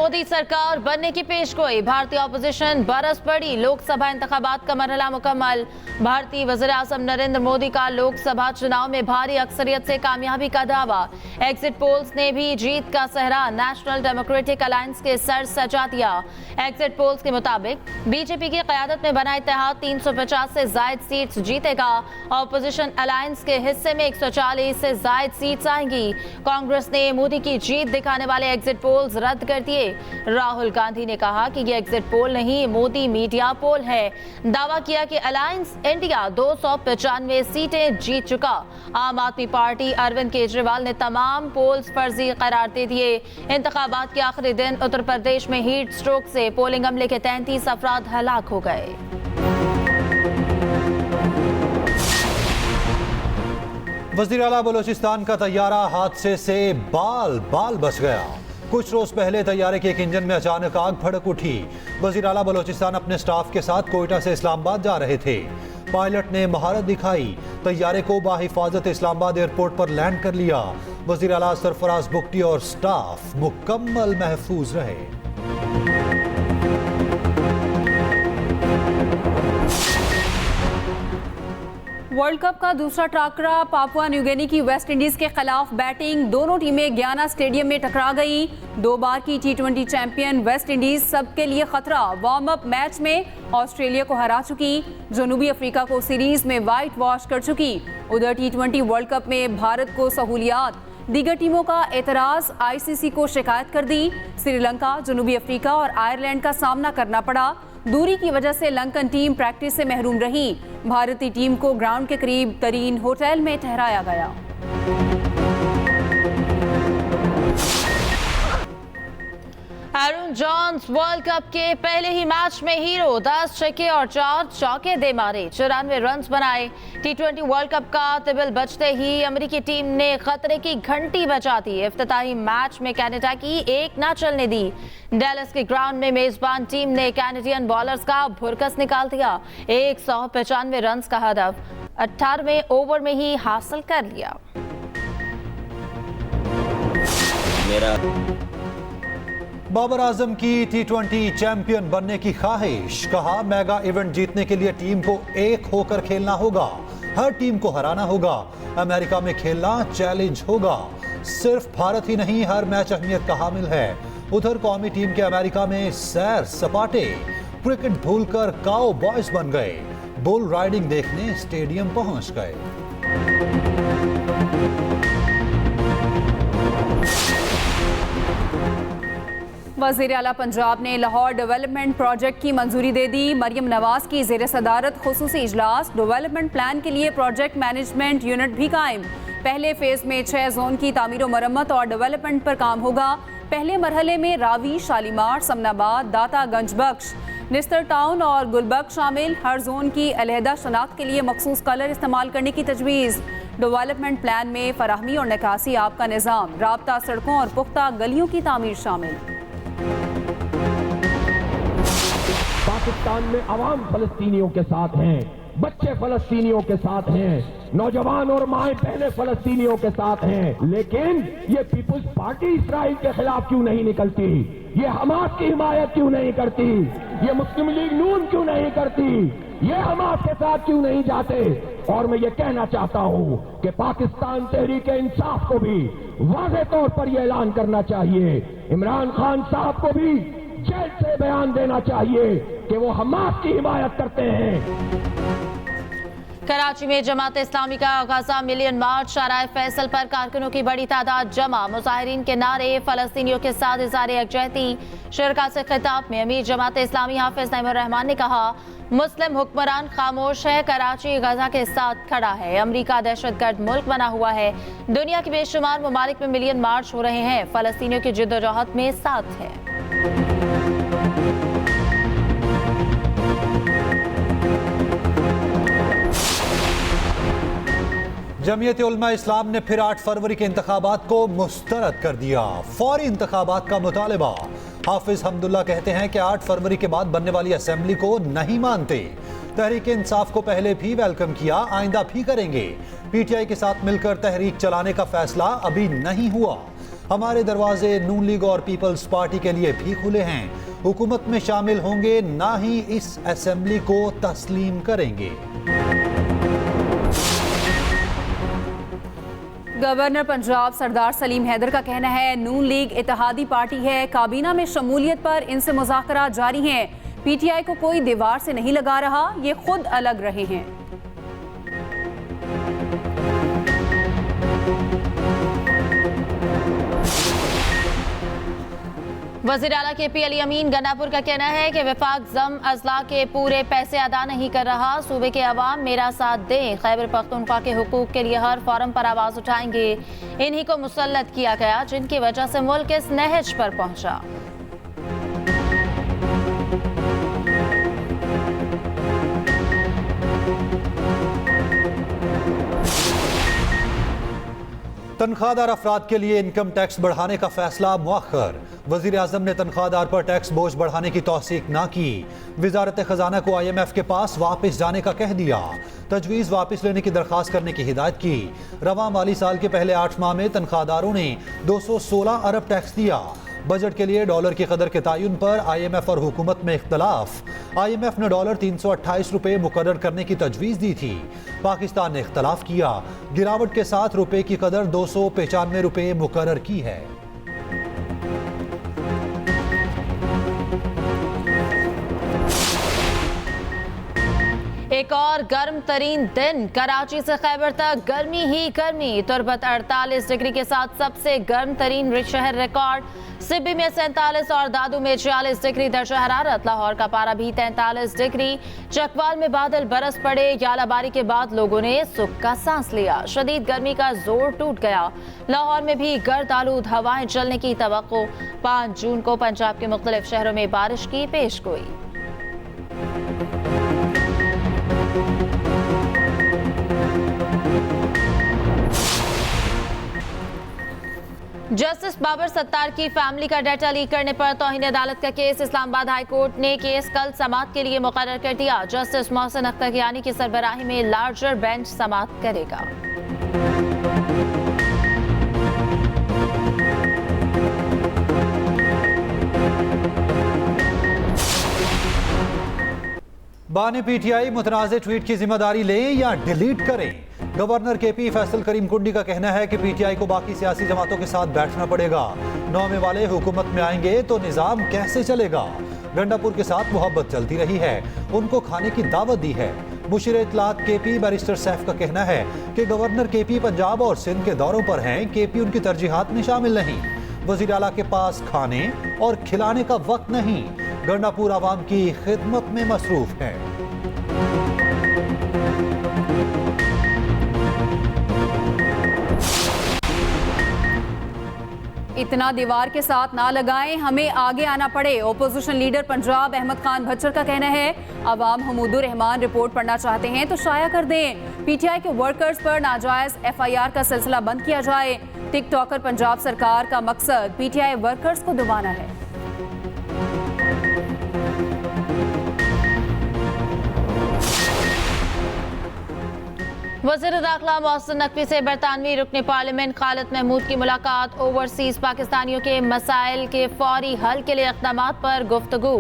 मोदी सरकार बनने की पेशगोई, भारतीय ऑपोजिशन बरस पड़ी, लोकसभा इंतखाबात का मरहला मुकम्मल। भारतीय वज़ीर आज़म नरेंद्र मोदी का लोकसभा चुनाव में भारी अक्सरियत से कामयाबी का दावा। एग्जिट पोल्स ने भी जीत का सेहरा नेशनल डेमोक्रेटिक अलायंस के सर सजा दिया। एग्जिट पोल्स के मुताबिक बीजेपी की क़यादत में बना इत्तेहाद 350 से जायद सीट्स जीतेगा। ऑपोजिशन अलायंस के हिस्से में 140 से जायद सीट्स आएंगी। कांग्रेस ने मोदी की जीत दिखाने वाले एग्जिट पोल्स रद्द कर दिए। राहुल गांधी ने कहा कि ये एग्जिट पोल नहीं, मोदी मीडिया पोल है। दावा किया कि अलायंस इंडिया 295 सीटें जीत चुका। आम आदमी पार्टी अरविंद केजरीवाल ने तमाम पोल्स फर्जी करार दे दिए। इंतखाबात के आखिरी दिन उत्तर प्रदेश में हीट स्ट्रोक से पोलिंग अमले के 33 अफराद हलाक हो गए। वज़ीर आला बलोचिस्तान का तैयारा हादसे से बाल बाल बच गया। कुछ रोज पहले तैयारे के एक इंजन में अचानक आग भड़क उठी। वज़ीर आला बलोचिस्तान अपने स्टाफ के साथ कोयटा से इस्लामाबाद जा रहे थे। पायलट ने महारत दिखाई, तैयारे को बाहिफाजत इस्लामाबाद एयरपोर्ट पर लैंड कर लिया। वज़ीर आला सरफराज बुगटी और स्टाफ मुकम्मल महफूज रहे। वर्ल्ड कप का दूसरा टाकरा पापुआ न्यू गिनी की वेस्ट इंडीज के खिलाफ बैटिंग। दोनों टीमें ग्याना स्टेडियम में टकरा गई। 2 बार की T20 चैंपियन वेस्ट इंडीज सबके लिए खतरा। वार्म अप मैच में ऑस्ट्रेलिया को हरा चुकी, जनूबी अफ्रीका को सीरीज में वाइट वॉश कर चुकी। उधर T20 वर्ल्ड कप में भारत को सहूलियात, दीगर टीमों का एतराज, ICC को शिकायत कर दी। श्रीलंका, जनूबी अफ्रीका और आयरलैंड का सामना करना पड़ा। दूरी की वजह से लंकन टीम प्रैक्टिस से महरूम रही। भारतीय टीम को ग्राउंड के करीब तरीन होटल में ठहराया गया। एरन जॉन्स वर्ल्ड कप के पहले ही मैच में हीरो, 10 छक्के और 4 चौके दे मारे, 94 रन बनाए। T20 वर्ल्ड कप का तिबिल बजते ही अमेरिकी टीम ने खतरे की घंटी बजा दी। इफ्तिताही मैच में कनाडा की एक ना चलने दी। डैलस के ग्राउंड में मेजबान टीम ने कैनेडियन बॉलर्स का भुरकस निकाल दिया। 195 रन का हदफ 18वें ओवर में ही हासिल कर लिया। बाबर आजम की T20 चैंपियन बनने की ख्वाहिश, कहा मेगा इवेंट जीतने के लिए टीम को एक होकर खेलना होगा, हर टीम को हराना होगा। अमेरिका में खेलना चैलेंज होगा। सिर्फ भारत ही नहीं, हर मैच अहमियत का हामिल है। उधर कौमी टीम के अमेरिका में सैर सपाटे, क्रिकेट भूलकर काउ बॉयज बन गए, बुल राइडिंग देखने स्टेडियम पहुंच गए। वज़ीर आला पंजाब ने लाहौर डेवलपमेंट प्रोजेक्ट की मंजूरी दे दी। मरियम नवाज की ज़ेर सदारत खुसूसी इजलास। डेवलपमेंट प्लान के लिए प्रोजेक्ट मैनेजमेंट यूनिट भी कायम। पहले फेज में 6 जोन की तामीर व मरम्मत और डेवलपमेंट पर काम होगा। पहले मरहले में रावी, शालीमार, समनाबाद, दाता, गंजबख्श, निस्तर टाउन और गुलबर्ग शामिल। हर जोन की अलहदा शनाख्त के लिए मखसूस कलर इस्तेमाल करने की तजवीज़। डेवलपमेंट प्लान में फराहमी और निकासी आप का निज़ाम, राब्ता सड़कों और पुख्ता गलियों की तामीर शामिल। पाकिस्तान में अवाम फलस्तीनियों के साथ हैं, बच्चे फलस्तीनियों के साथ हैं, नौजवान और माएं बहनें फलस्तीनियों के साथ हैं। लेकिन ये पीपुल्स पार्टी इसराइल के खिलाफ क्यों नहीं निकलती? ये हमास की हिमायत क्यों नहीं करती? ये मुस्लिम लीग नून क्यों नहीं करती? ये हमास के साथ क्यों नहीं जाते? और मैं ये कहना चाहता हूँ कि पाकिस्तान तहरीक इंसाफ को भी वाज़ेह तौर पर यह ऐलान करना चाहिए, इमरान खान साहब को भी जेल से बयान देना चाहिए कि वो हमास की हिमायत करते हैं। कराची में जमात इस्लामी का गाजा मिलियन मार्च, शाराए फैसल पर कारकुनों की बड़ी तादाद जमा। मुजाहिरीन के नारे, फलस्तीनियों के साथ इज़हार यकजहती। शुरका से खिताब में अमीर जमात इस्लामी हाफिज नईमुर रहमान ने कहा, मुस्लिम हुक्मरान खामोश है, कराची गजा के साथ खड़ा है। अमरीका दहशतगर्द मुल्क बना हुआ है। दुनिया के बेशुमार ममालिक में मिलियन मार्च हो रहे हैं। फलस्तीनियों की जिद्दोजहद में साथ है। जमीयत उलमा इस्लाम ने फिर 8 फरवरी के इंतखाबात को मुस्तरद कर दिया। फौरी इंतखाबात का मुतालिबा। हाफिज हमदुल्ला कहते हैं कि 8 फरवरी के बाद बनने वाली असेंबली को नहीं मानते। तहरीक इंसाफ को पहले भी वेलकम किया, आइंदा भी करेंगे। PTI के साथ मिलकर तहरीक चलाने का फैसला अभी नहीं हुआ। हमारे दरवाजे नून लीग और पीपल्स पार्टी के लिए भी खुले हैं। हुकूमत में शामिल होंगे, ना ही इस असेंबली को तस्लीम करेंगे। गवर्नर पंजाब सरदार सलीम हैदर का कहना है, नून लीग इत्तेहादी पार्टी है, काबीना में शमूलियत पर इनसे मुज़ाकरात जारी हैं। पीटीआई को कोई दीवार से नहीं लगा रहा, ये खुद अलग रहे हैं। वज़ीर आला KP अली अमीन गन्नापुर का कहना है कि वफाक जम अजला के पूरे पैसे अदा नहीं कर रहा। सूबे के अवाम मेरा साथ दें, खैबर पख्तूनख्वा के हुकूक के लिए हर फोरम पर आवाज उठाएंगे। इन्हीं को मुसल्लत किया गया जिनकी वजह से मुल्क इस नहज पर पहुंचा। तनख्वाहदार अफराद के लिए इनकम टैक्स बढ़ाने का फैसला मुअख्खर। वजीर आजम ने तनख्वाहदार पर टैक्स बोझ बढ़ाने की तौसीक ना की। वजारत खजाना को IMF के पास वापस जाने का कह दिया। तजवीज़ वापस लेने की दरख्वास्त करने की हिदायत की। रवां माली साल के पहले 8 माह में तनख्वाहदारों ने 216 अरब टैक्स दिया। बजट के लिए डॉलर की कदर के तयन पर IMF और हुकूमत में इख्तलाफ। IMF ने डॉलर 328 रुपये मुकर्रर करने की तजवीज़ दी थी। पाकिस्तान ने इख्तलाफ किया। गिरावट के साथ रुपये की कदर 295 रुपये मुकर्रर की है। एक और गर्म तरीन दिन, कराची से खैबर तक गर्मी ही गर्मी। तुरबत 48 डिग्री के साथ सबसे गर्म तरीन शहर रिकॉर्ड। सिब्बी में 47 और दादू में 46 डिग्री दर्जा हरारत। लाहौर का पारा भी 43 डिग्री। चकवाल में बादल बरस पड़े। यालाबारी के बाद लोगों ने सुख का सांस लिया। शदीद गर्मी का जोर टूट गया। लाहौर में भी गर्द आलूद हवाएं चलने की तवक्को। 5 जून को पंजाब के मुख्तलिफ शहरों में बारिश की पेशगोई। जस्टिस बाबर सत्तार की फैमिली का डाटा लीक करने पर तौहीन अदालत का केस। इस्लामाबाद हाई कोर्ट ने केस कल समाअत के लिए मुकर्रर कर दिया। जस्टिस मोहसिन अख्तरयानी की सरबराही में लार्जर बेंच समाअत करेगा। बानी PTI मुतनाज़े ट्वीट की जिम्मेदारी लें या डिलीट करें। गवर्नर KP फैसल करीम कुंडी का कहना है कि PTI को बाकी सियासी जमातों के साथ बैठना पड़ेगा। नौमे वाले हुकूमत में आएंगे तो निज़ाम कैसे चलेगा। गंडापुर के साथ मोहब्बत चलती रही है, उनको खाने की दावत दी है। मुशीर इत्तलात KP बैरिस्टर सैफ का कहना है कि गवर्नर KP पंजाब और सिंध के दौरों पर हैं। KP उनकी तरजीहात में शामिल नहीं। वज़ीर आला के पास खाने और खिलाने का वक्त नहीं। गंडापुर आवाम की खिदमत में मसरूफ है। इतना दीवार के साथ ना लगाएं, हमें आगे आना पड़े। ओपोजिशन लीडर पंजाब अहमद खान भच्चर का कहना है, अवाम हमूदुर रहमान रिपोर्ट पढ़ना चाहते हैं तो शाया कर दें। PTI के वर्कर्स पर नाजायज FIR का सिलसिला बंद किया जाए। टिकटॉकर पंजाब सरकार का मकसद PTI वर्कर्स को दबाना है। वज़ीर दाखिला मोहसिन नकवी से बरतानवी रुकन पार्लियामेंट खालिद महमूद की मुलाकात। ओवरसीज पाकिस्तानियों के मसाइल के फौरी हल के लिए इक़दामात पर गुफ्तगू।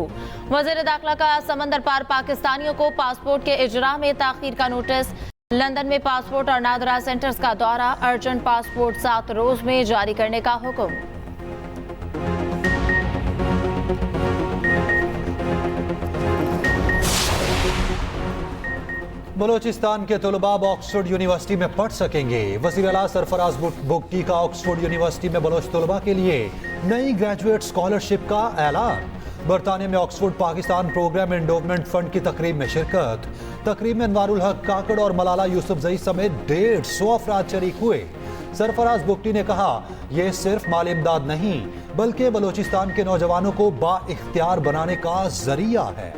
वज़ीर दाखिला का समंदर पार पाकिस्तानियों को पासपोर्ट के इजरा में ताख़ीर का नोटिस। लंदन में पासपोर्ट और नादरा सेंटर्स का दौरा। अर्जेंट पासपोर्ट 7 रोज में जारी करने का हुक्म। बलोचिस्तान के तलबा ऑक्सफोर्ड यूनिवर्सिटी में पढ़ सकेंगे। वज़ीर आला सरफराज बुगटी का ऑक्सफोर्ड यूनिवर्सिटी में बलोच तलबा के लिए नई ग्रेजुएट स्कॉलरशिप का ऐलान। बरतानिया में Oxford Pakistan programme endowment fund की तकरीब में शिरकत। तकरीब में अनवारुल हक काकड़ और मलाला यूसुफजई समेत 150 अफराद शरीक हुए। सरफराज बुगटी ने कहा, यह सिर्फ माली इमदाद नहीं बल्कि बलोचिस्तान के नौजवानों को बाइख्तियार बनाने का जरिया है।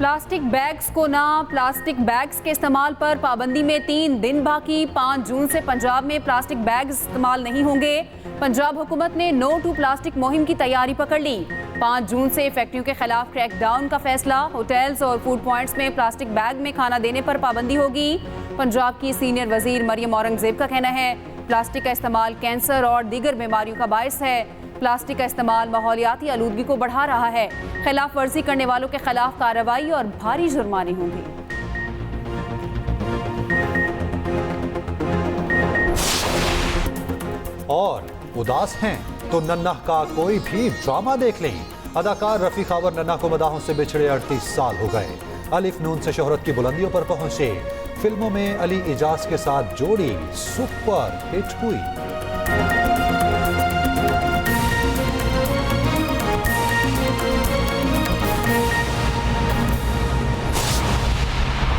प्लास्टिक बैग्स को ना, प्लास्टिक बैग्स के इस्तेमाल पर पाबंदी में 3 दिन बाकी। 5 जून से पंजाब में प्लास्टिक बैग्स इस्तेमाल नहीं होंगे। पंजाब हुकूमत ने नो टू प्लास्टिक मुहिम की तैयारी पकड़ ली। 5 जून से फैक्ट्रियों के खिलाफ क्रैकडाउन का फैसला। होटल्स और फूड पॉइंट्स में प्लास्टिक बैग में खाना देने पर पाबंदी होगी। पंजाब की सीनियर वजीर मरियम औरंगजेब का कहना है प्लास्टिक का इस्तेमाल कैंसर और दीगर बीमारियों का बायस है। प्लास्टिक का इस्तेमाल माहौलियाती आलूदगी को बढ़ा रहा है। खिलाफ वर्जी करने वालों के खिलाफ कार्रवाई और भारी जुर्माने होंगे। और उदास हैं तो नन्हा का कोई भी ड्रामा देख लें। अदाकार रफी खावर नन्हा को मदाहों से बिछड़े 38 साल हो गए। अलिफ नून से शोहरत की बुलंदियों पर पहुंचे। फिल्मों में अली इजाज के साथ जोड़ी सुपर हिट हुई।